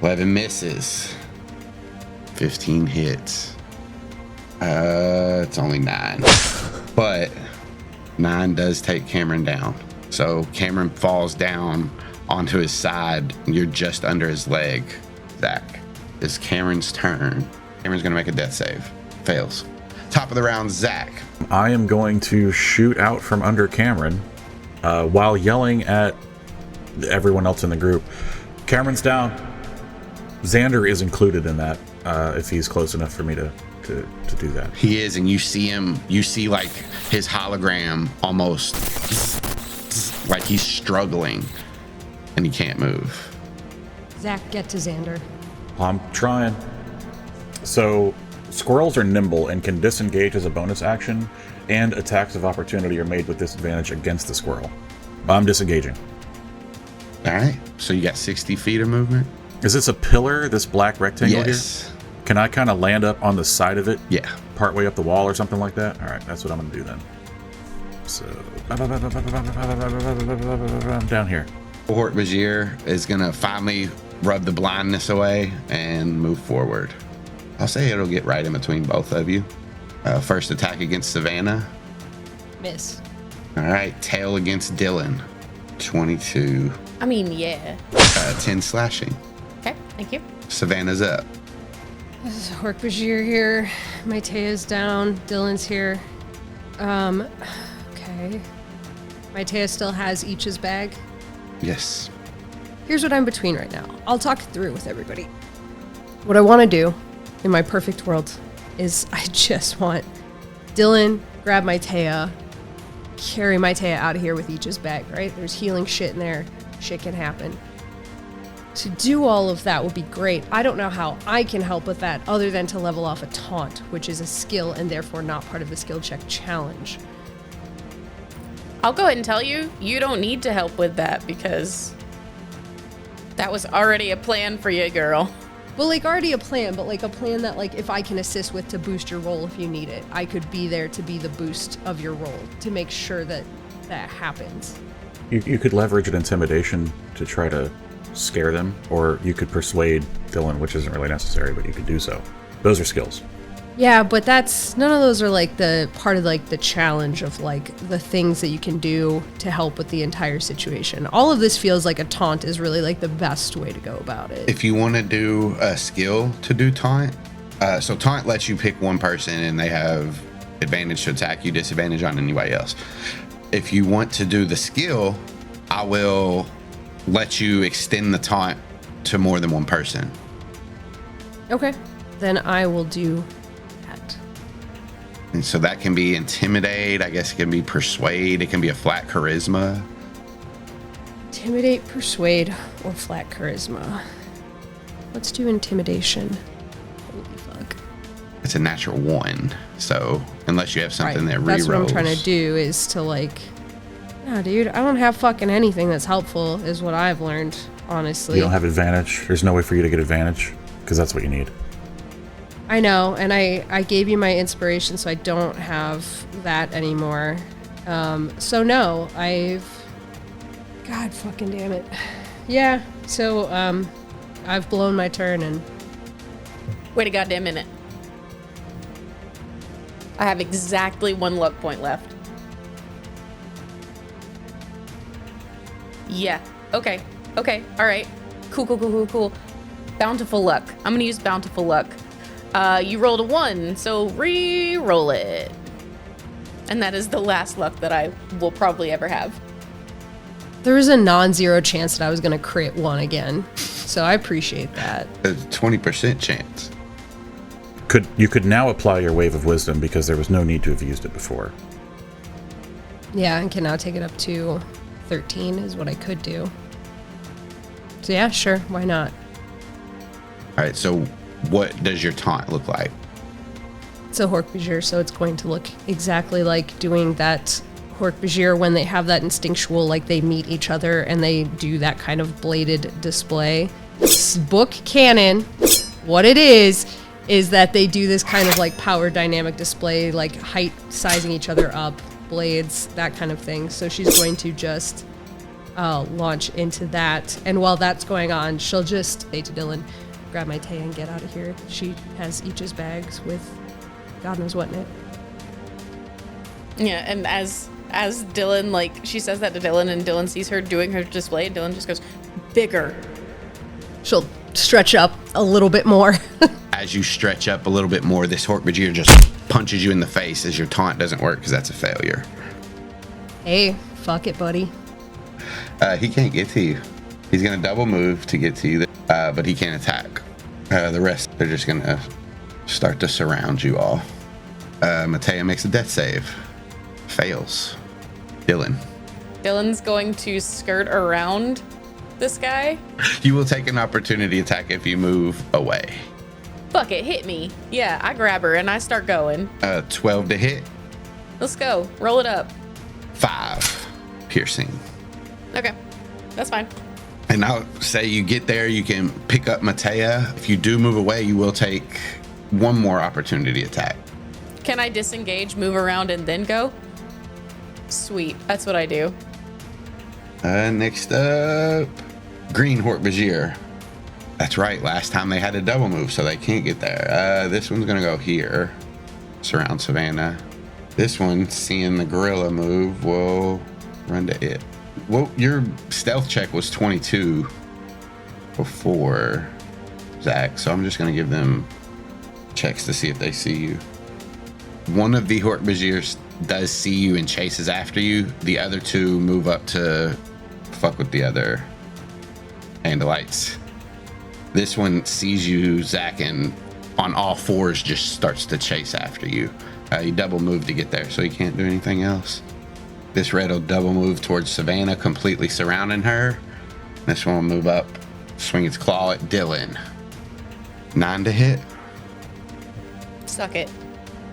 11 misses. 15 hits. It's only 9. But 9 does take Kamren down. So Kamren falls down onto his side. You're just under his leg. Zach, it's Cameron's turn. Cameron's gonna make a death save. Fails. Top of the round, Zach. I am going to shoot out from under Kamren while yelling at everyone else in the group. Cameron's down. Xander is included in that if he's close enough for me to do that. He is, and you see him, you see like his hologram almost like he's struggling and he can't move. Zach, get to Xander. I'm trying. So squirrels are nimble and can disengage as a bonus action, and attacks of opportunity are made with disadvantage against the squirrel. I'm disengaging. All right, so you got 60 feet of movement? Is this a pillar, this black rectangle Yes. here? Can I kind of land up on the side of it? Yeah. Partway up the wall or something like that? All right, that's what I'm going to do then. So, down here. Hort Bajir is going to finally rub the blindness away and move forward. I'll say it'll get right in between both of you. First attack against Savannah. Miss. All right, tail against Dylan. 22. I mean, yeah. 10 slashing. Okay, thank you. Savannah's up. This is Hork Bajir here. My Taya's down. Dylan's here. Okay. My Taya still has each's bag. Yes. Here's what I'm between right now. I'll talk it through with everybody. What I want to do in my perfect world is I just want Dylan grab my Taya, carry my Taya out of here with each's bag, right? There's healing shit in there. Shit can happen. To do all of that would be great. I don't know how I can help with that other than to level off a taunt, which is a skill and therefore not part of the skill check challenge. I'll go ahead and tell you, you don't need to help with that because that was already a plan for you, girl. Well, like already a plan, but like a plan that like if I can assist with to boost your roll if you need it, I could be there to be the boost of your roll to make sure that that happens. You could leverage an intimidation to try to scare them, or you could persuade Dylan, which isn't really necessary, but you could do so. Those are skills. Yeah, but that's none of those are like the part of like the challenge of like the things that you can do to help with the entire situation. All of this feels like a taunt is really like the best way to go about it. If you want to do a skill to do taunt, so taunt lets you pick one person and they have advantage to attack you, disadvantage on anybody else. If you want to do the skill, I will let you extend the taunt to more than one person. Okay, then I will do that. And so that can be intimidate, I guess it can be persuade, it can be a flat charisma. Intimidate, persuade, or flat charisma. Let's do intimidation. Holy fuck. It's a natural 1, so unless you have something that rerolls. That's what I'm trying to do is to like, no, dude, I don't have fucking anything that's helpful is what I've learned, honestly. You don't have advantage. There's no way for you to get advantage because that's what you need. I know, and I gave you my inspiration, so I don't have that anymore. So no, God fucking damn it. Yeah, so I've blown my turn and... Wait a goddamn minute. I have exactly 1 luck point left. Yeah. Okay. All right. Cool. Bountiful luck. I'm going to use bountiful luck. You rolled a 1, so re-roll it. And that is the last luck that I will probably ever have. There was a non-zero chance that I was going to crit 1 again. So I appreciate that. There's a 20% chance. You could now apply your wave of wisdom because there was no need to have used it before. Yeah, and can now take it up to 13 is what I could do. So yeah, sure, why not? All right, so what does your taunt look like? It's a Hork Bajir, so it's going to look exactly like doing that Hork Bajir when they have that instinctual, like they meet each other and they do that kind of bladed display. Book canon, what it is that they do this kind of like power dynamic display, like height sizing each other up, blades, that kind of thing. So she's going to just launch into that. And while that's going on, she'll just say to Dylan, grab my Tay and get out of here. She has each's bags with God knows what in it. Yeah, and as Dylan, like, she says that to Dylan and Dylan sees her doing her display, and Dylan just goes, bigger. She'll stretch up a little bit more. As you stretch up a little bit more, this Hork Bajir just punches you in the face as your taunt doesn't work because that's a failure. Hey, fuck it, buddy. He can't get to you. He's going to double move to get to you, but he can't attack. The rest, they're just going to start to surround you all. Matea makes a death save. Fails. Dylan's going to skirt around this guy. You will take an opportunity attack if you move away. Fuck it, hit me. Yeah, I grab her and I start going. 12 to hit. Let's go. Roll it up. 5 piercing. Okay, that's fine. And I'll say you get there, you can pick up Matea. If you do move away, you will take one more opportunity attack. Can I disengage, move around, and then go? Sweet, that's what I do. Next up, Green Hork-Bajir. That's right. Last time they had a double move, so they can't get there. This one's going to go here. Surround Savannah. This one, seeing the gorilla move, will run to it. Well, your stealth check was 22 before, Zach, so I'm just going to give them checks to see if they see you. One of the Hork-Bajirs does see you and chases after you. The other two move up to fuck with the other Andalites. This one sees you, Zach, and on all fours just starts to chase after you. You double move to get there, so you can't do anything else. This red will double move towards Savannah, completely surrounding her. This one will move up, swing its claw at Dylan. 9 to hit. Suck it.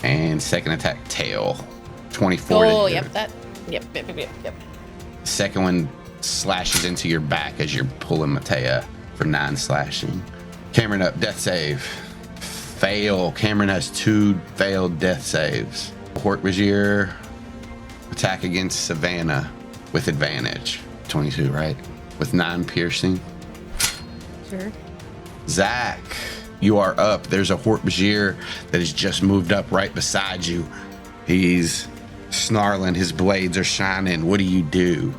And second attack, tail. 24 Oh, to hit. Yep. Second one slashes into your back as you're pulling Matea for 9 slashing. Kamren up, death save. Fail. Kamren has 2 failed death saves. Hork-Bajir, attack against Savannah with advantage. 22, right? With 9 piercing. Sure. Zach, you are up. There's a Hork-Bajir that has just moved up right beside you. He's snarling. His blades are shining. What do you do?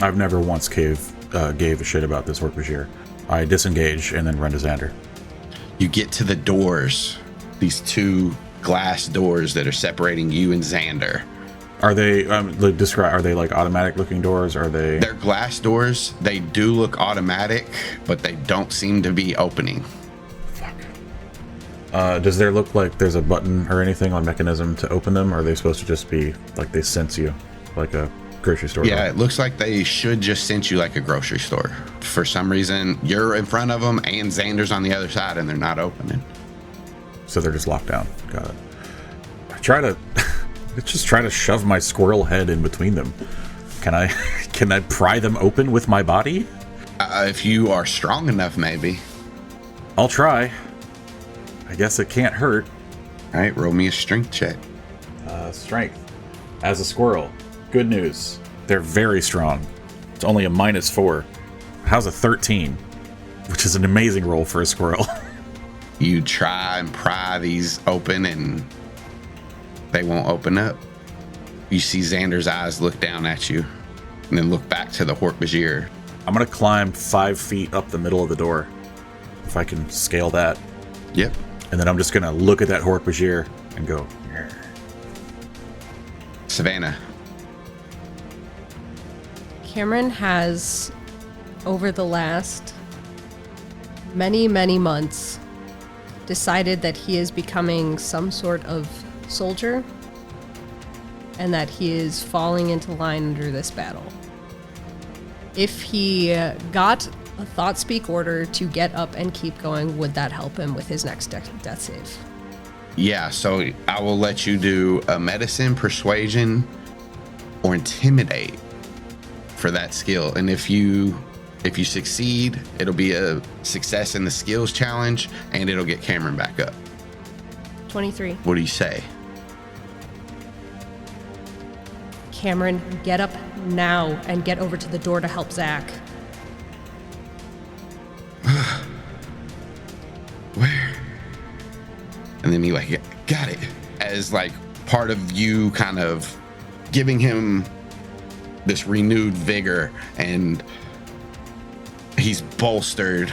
I've never once gave a shit about this Hork-Bajir. I disengage and then run to Xander. You get to the doors, these 2 glass doors that are separating you and Xander. Are they are they like automatic looking doors? Are they? They're glass doors. They do look automatic, but they don't seem to be opening. Fuck. Does there look like there's a button or anything on mechanism to open them? Or are they supposed to just be like they sense you, like a grocery store? Yeah, it looks like they should just sense you like a grocery store. For some reason, you're in front of them and Xander's on the other side and they're not opening. So they're just locked down. Got it. I try to shove my squirrel head in between them. Can I pry them open with my body? If you are strong enough, maybe. I'll try. I guess it can't hurt. All right, roll me a strength check. Strength. As a squirrel. Good news. They're very strong. It's only a -4. How's a 13? Which is an amazing roll for a squirrel. You try and pry these open and they won't open up. You see Xander's eyes look down at you and then look back to the Hork-Bajir. I'm going to climb 5 feet up the middle of the door. If I can scale that. Yep. And then I'm just going to look at that Hork-Bajir and go, "Grr." Savannah. Kamren has, over the last many, many months, decided that he is becoming some sort of soldier and that he is falling into line under this battle. If he got a thought speak order to get up and keep going, would that help him with his next death save? Yeah, so I will let you do a medicine, persuasion, or intimidate for that skill. And if you succeed, it'll be a success in the skills challenge and it'll get Kamren back up. 23. What do you say? Kamren, get up now and get over to the door to help Zach. Where? And then he like, got it. As like part of you kind of giving him this renewed vigor and he's bolstered.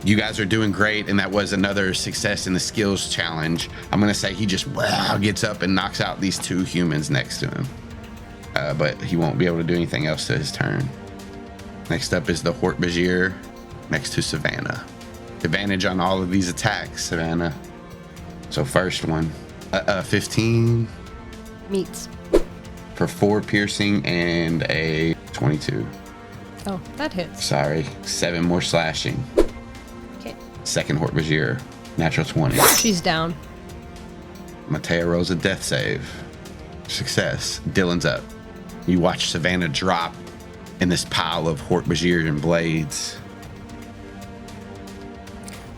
You guys are doing great, and that was another success in the skills challenge. I'm gonna say he just gets up and knocks out these 2 humans next to him. But he won't be able to do anything else to his turn. Next up is the Hork-Bajir next to Savannah. Advantage on all of these attacks, Savannah. So first one, 15 Meets. for 4 piercing and a 22. Oh, that hits. Sorry, 7 more slashing. Okay. Second Hork-Bajir, natural 20. She's down. Matea rolls a death save. Success. Dylan's up. You watch Savannah drop in this pile of Hork-Bajir and blades.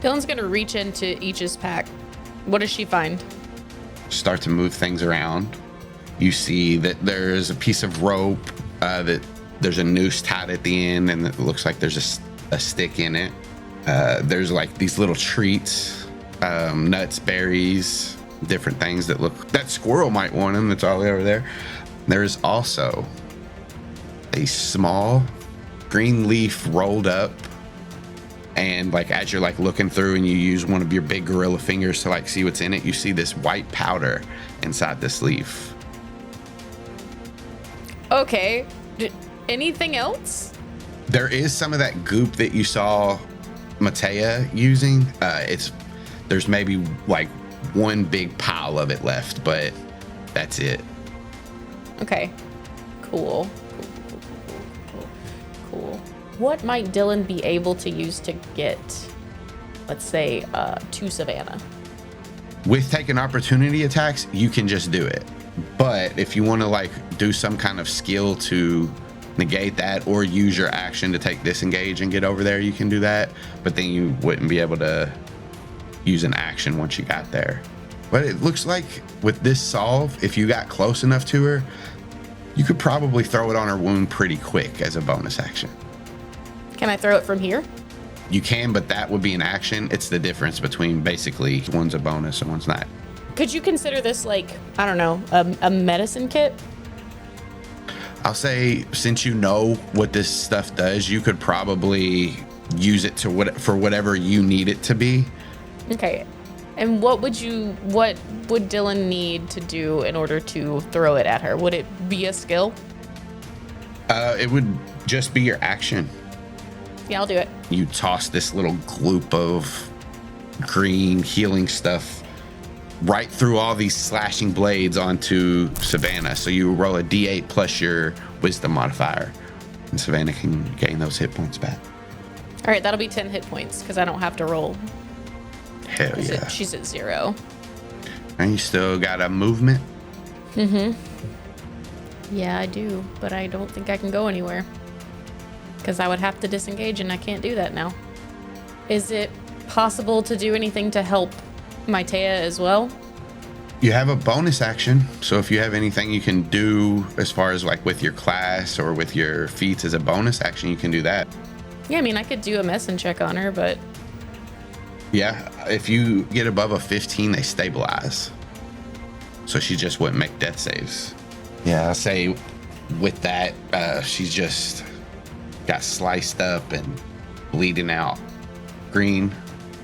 Dylan's gonna reach into each's pack. What does she find? Start to move things around. You see that there's a piece of rope that There's a noose tied at the end, and it looks like there's a stick in it. There's like these little treats, nuts, berries, different things that look. That squirrel might want them. That's all the way over there. There's also a small green leaf rolled up, and like as you're like looking through and you use one of your big gorilla fingers to like see what's in it, you see this white powder inside this leaf. Okay. Anything else? There is some of that goop that you saw Matea using. There's maybe like one big pile of it left, but that's it. Okay. Cool. What might Dylan be able to use to get, let's say, to Savannah? With taking opportunity attacks, you can just do it. But if you want to like do some kind of skill to negate that, or use your action to take disengage and get over there, you can do that. But then you wouldn't be able to use an action once you got there. But it looks like with this solve, if you got close enough to her, you could probably throw it on her wound pretty quick as a bonus action. Can I throw it from here? You can, but that would be an action. It's the difference between basically one's a bonus and one's not. Could you consider this like, I don't know, a medicine kit? I'll say, since you know what this stuff does, you could probably use it for whatever you need it to be. Okay. And what would Dylan need to do in order to throw it at her? Would it be a skill? It would just be your action. Yeah, I'll do it. You toss this little gloop of green healing stuff right through all these slashing blades onto Savannah. So you roll a D8 plus your wisdom modifier, and Savannah can gain those hit points back. All right, that'll be 10 hit points because I don't have to roll. Hell yeah. She's at 0. And you still got a movement? Mm-hmm. Yeah, I do, but I don't think I can go anywhere because I would have to disengage, and I can't do that now. Is it possible to do anything to help Matea as well? You have a bonus action, so if you have anything you can do as far as like with your class or with your feats as a bonus action, you can do that. Yeah, I mean, I could do a medicine check on her, but... Yeah, if you get above a 15, they stabilize. So she just wouldn't make death saves. Yeah, I'll say with that, she's just got sliced up and bleeding out. Green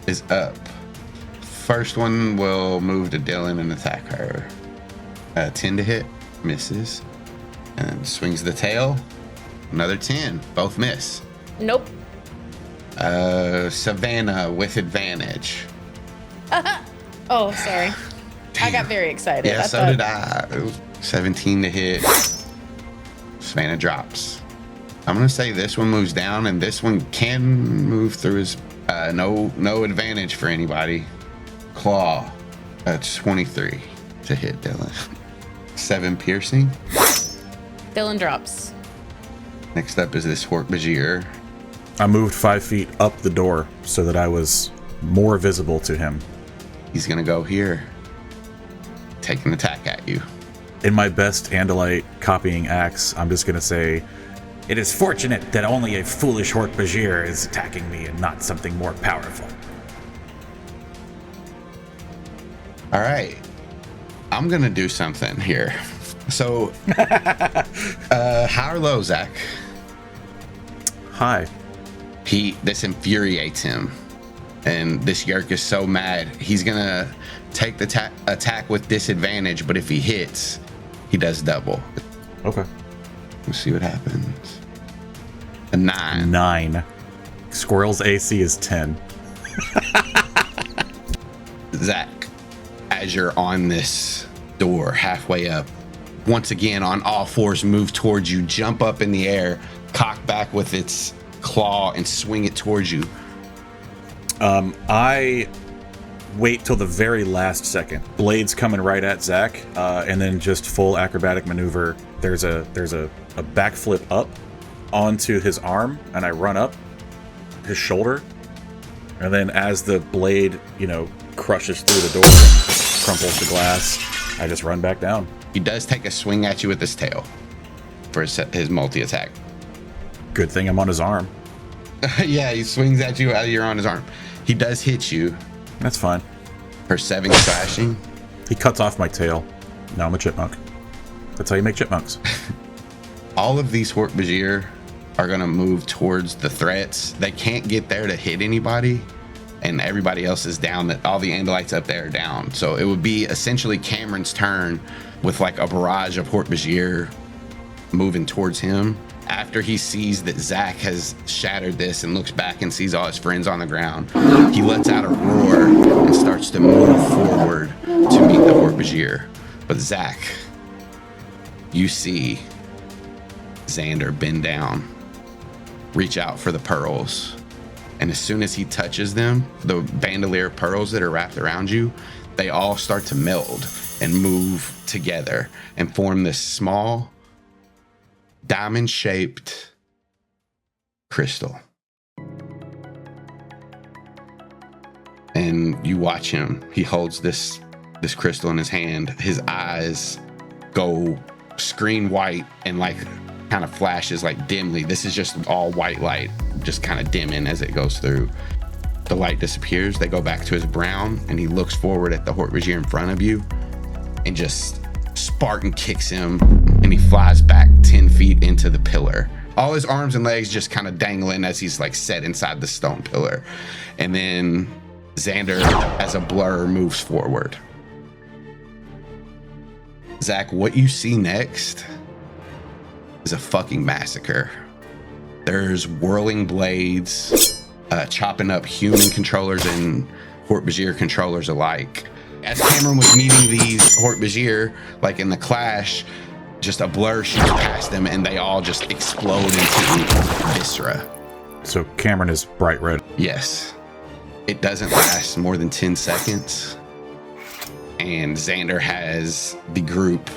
is up. First one will move to Dylan and attack her. 10 to hit, misses. And swings the tail. Another 10, both miss. Nope. Savannah with advantage. Oh, sorry. I got very excited. Yeah, so did I. 17 to hit. Savannah drops. I'm gonna say this one moves down, and this one can move through his. No advantage for anybody. Claw. 23 to hit Dylan. 7 piercing. Dylan drops. Next up is this Hork-Bajir. I moved 5 feet up the door so that I was more visible to him. He's gonna go here. Take an attack at you. In my best Andalite copying axe, I'm just gonna say, it is fortunate that only a foolish Hork-Bajir is attacking me and not something more powerful. All right. I'm gonna do something here. So, high or low, Zach? Hi. This infuriates him, and this Yeerk is so mad. He's gonna take the attack with disadvantage, but if he hits, he does double. Okay. Let's see what happens. A 9. 9. Squirrel's AC is 10. Zach, as you're on this door, halfway up, once again on all fours, move towards you, jump up in the air, cock back with its claw, and swing it towards you. I wait till the very last second. Blades coming right at Zach, and then just full acrobatic maneuver. There's a backflip up onto his arm, and I run up his shoulder, and then as the blade, crushes through the door and crumples the glass, I just run back down. He does take a swing at you with his tail for his multi-attack. Good thing I'm on his arm. Yeah, he swings at you while you're on his arm. He does hit you That's fine. for 7 slashing. He cuts off my tail. Now I'm a chipmunk. That's how you make chipmunks. All of these Hork-Bajir are going to move towards the threats. They can't get there to hit anybody, and everybody else is down. That all the Andalites up there are down. So it would be essentially Kamren's turn with like a barrage of Hork-Bajir moving towards him. After he sees that Zach has shattered this and looks back and sees all his friends on the ground, he lets out a roar and starts to move forward to meet the Hork-Bajir. But Zach, you see Xander bend down, reach out for the pearls, and as soon as he touches them, the bandolier pearls that are wrapped around you, they all start to meld and move together and form this small diamond-shaped crystal. And you watch him. He holds this crystal in his hand. His eyes go screen white and like kind of flashes like dimly. This is just all white light, just kind of dimming as it goes through. The light disappears. They go back to his brown, and he looks forward at the Hork-Bajir in front of you and just Spartan kicks him, and he flies back 10 feet into the pillar. All his arms and legs just kind of dangling as he's like set inside the stone pillar. And then Xander, as a blur, moves forward. Zach, what you see next is a fucking massacre. There's whirling blades, chopping up human controllers and Hork-Bajir controllers alike. As Kamren was meeting these Hork-Bajir, like in the clash, just a blur shoots past them and they all just explode into viscera. So Kamren is bright red. Yes. It doesn't last more than 10 seconds. And Xander has the group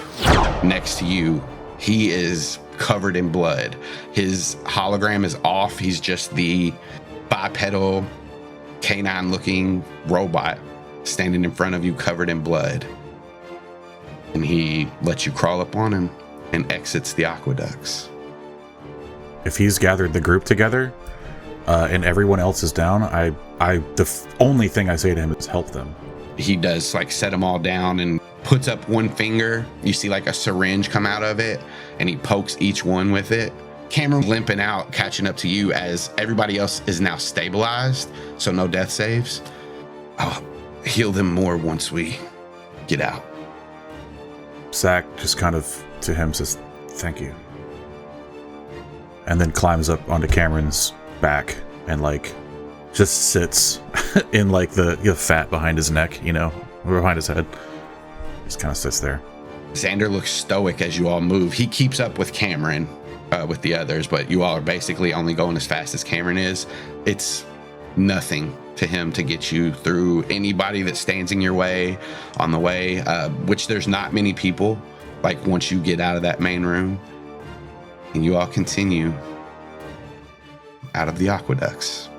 next to you. He is covered in blood. His hologram is off. He's just the bipedal, canine-looking robot standing in front of you covered in blood. And he lets you crawl up on him and exits the aqueducts. If he's gathered the group together and everyone else is down, the only thing I say to him is help them. He does like set them all down and puts up one finger. You see like a syringe come out of it, and he pokes each one with it. Kamren limping out, catching up to you as everybody else is now stabilized, so no death saves. I'll heal them more once we get out. Zach just kind of to him says, "Thank you," and then climbs up onto Cameron's back and like just sits in like the fat behind his neck, behind his head. Just kind of sits there. Xander looks stoic as you all move. He keeps up with Kamren, with the others, but you all are basically only going as fast as Kamren is. It's nothing to him to get you through anybody that stands in your way on the way, which there's not many people, like once you get out of that main room. And you all continue out of the aqueducts.